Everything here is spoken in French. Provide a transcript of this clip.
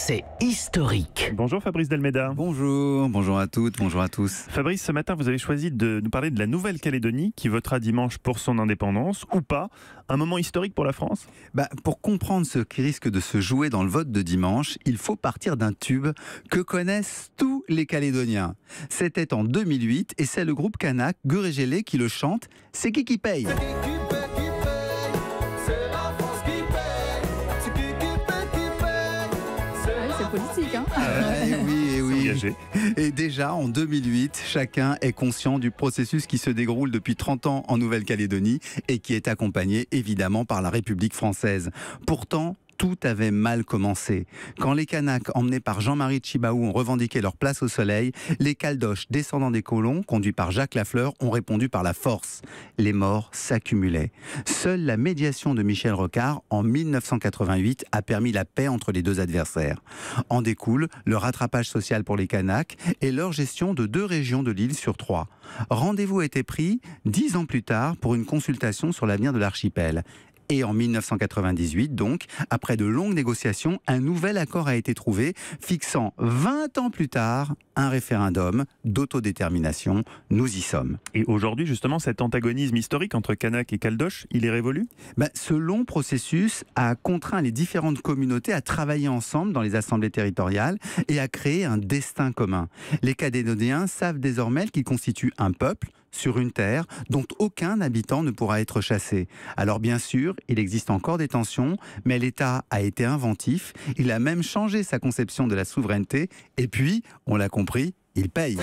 c'est historique. Bonjour Fabrice Delmeda. Bonjour à toutes, bonjour à tous. Fabrice, ce matin vous avez choisi de nous parler de la Nouvelle-Calédonie qui votera dimanche pour son indépendance, ou pas. Un moment historique pour la France ? Pour comprendre ce qui risque de se jouer dans le vote de dimanche, il faut partir d'un tube que connaissent tous les Calédoniens. C'était en 2008 et c'est le groupe kanak Gurégélé qui le chante. C'est qui paye ? Politique, hein. Oui. Et déjà, en 2008, chacun est conscient du processus qui se déroule depuis 30 ans en Nouvelle-Calédonie et qui est accompagné évidemment par la République française. Pourtant, tout avait mal commencé. Quand les Kanaks, emmenés par Jean-Marie Tjibaou, ont revendiqué leur place au soleil, les Caldoches, descendants des colons, conduits par Jacques Lafleur, ont répondu par la force. Les morts s'accumulaient. Seule la médiation de Michel Rocard, en 1988, a permis la paix entre les deux adversaires. En découle le rattrapage social pour les Kanaks et leur gestion de 2 régions de l'île sur 3. Rendez-vous a été pris 10 ans plus tard pour une consultation sur l'avenir de l'archipel. Et en 1998, donc, après de longues négociations, un nouvel accord a été trouvé, fixant 20 ans plus tard un référendum d'autodétermination. Nous y sommes. Et aujourd'hui, justement, cet antagonisme historique entre Kanak et Caldoche, il est révolu ? Ce long processus a contraint les différentes communautés à travailler ensemble dans les assemblées territoriales et à créer un destin commun. Les Calédoniens savent désormais qu'ils constituent un peuple sur une terre dont aucun habitant ne pourra être chassé. Alors bien sûr, il existe encore des tensions, mais l'État a été inventif, il a même changé sa conception de la souveraineté, et puis, on l'a compris, il paye.